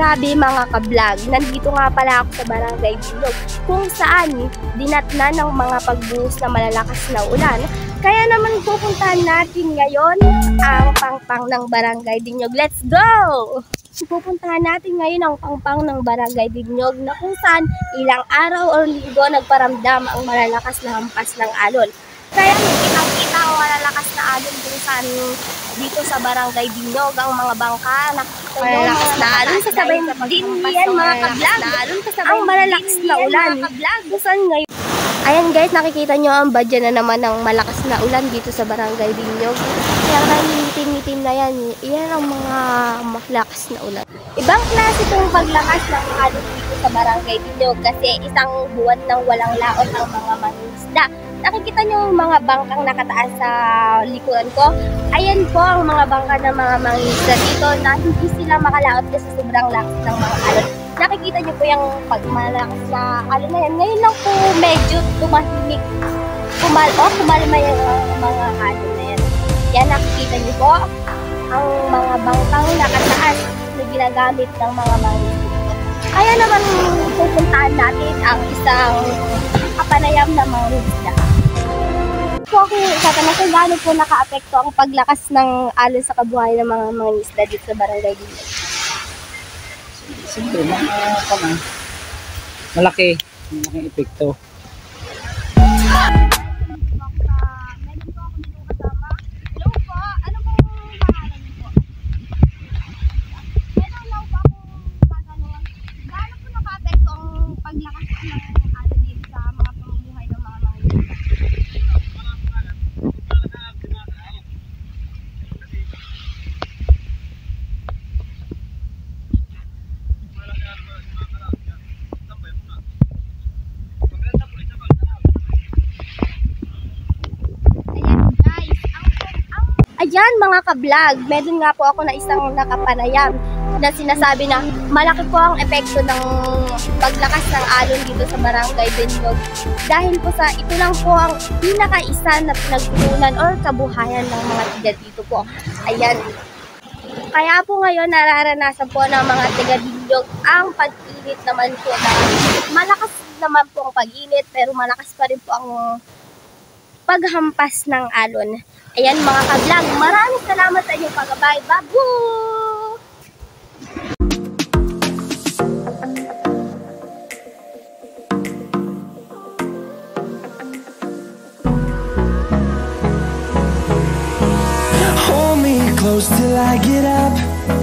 grabe mga ka-vlog, nandito nga pala ako sa Barangay Dinyog kung saan dinatnan ng mga pagbuhos na malalakas na ulan. Kaya naman pupuntahan natin ngayon ang pangpang ng Barangay Dinyog. Let's go! Pupuntahan natin ngayon ang pangpang ng Barangay Dinyog na kung saan ilang araw o linggo nagparamdam ang malalakas na hampas ng alon. Kaya kitang-kita ang malalakas na alon kung saan dito sa Barangay Dinyog ang mga bangka nakikita nyo malalakas na alon kasabay din yan mga ka-vlog ang malalakas na ulan kung saan ngayon. Ayan guys, nakikita nyo ang badya na naman ng malakas na ulan dito sa Barangay Dinyog. Kaya nangingitim-ngitim na yan. Iyan ang mga malakas na ulan. Ibang klase itong paglakas ng alon dito sa Barangay Dinyog kasi isang buwan nang walang laot ang mga mangingisda. Nakikita nyo yung mga bangkang nakataas sa likuran ko. Ayan po ang mga bangka ng mga mangingisda dito na hindi sila makalaot kasi sobrang lakas ng mga alon. Nakikita nyo po yung pagmalakas na alon na yan. Ngayon lang po medyo tumahimik. Kumalma yung mga alon na yan. Yan, nakikita nyo po ang mga bangkang nakataas na ginagamit ng mga mangingisda. Kaya naman pupuntahan natin ang isang kapanayam na mangingisda. Po ako itatanong kung gaano po naka-apekto ang paglakas ng alon sa kabuhayan ng mga mangingisda dito sa Barangay Dinyog. Siyempre, malaking epekto. Ayan mga ka-vlog, meron nga po ako na isang nakapanayam na sinasabi na malaki po ang epekto ng paglakas ng alon dito sa Barangay Dinyog. Dahil po sa ito lang po ang pinakaisa na pinagpunan or kabuhayan ng mga tiga dito po. Ayan. Kaya po ngayon nararanasan po ng mga tiga Dinyog ang pag-init naman po na malakas naman po ang pag-init pero malakas pa rin po ang paghampas ng alon. Ayan mga ka-vlog, maraming salamat sa inyong pag-abay. Babu! Hold me close till I get up.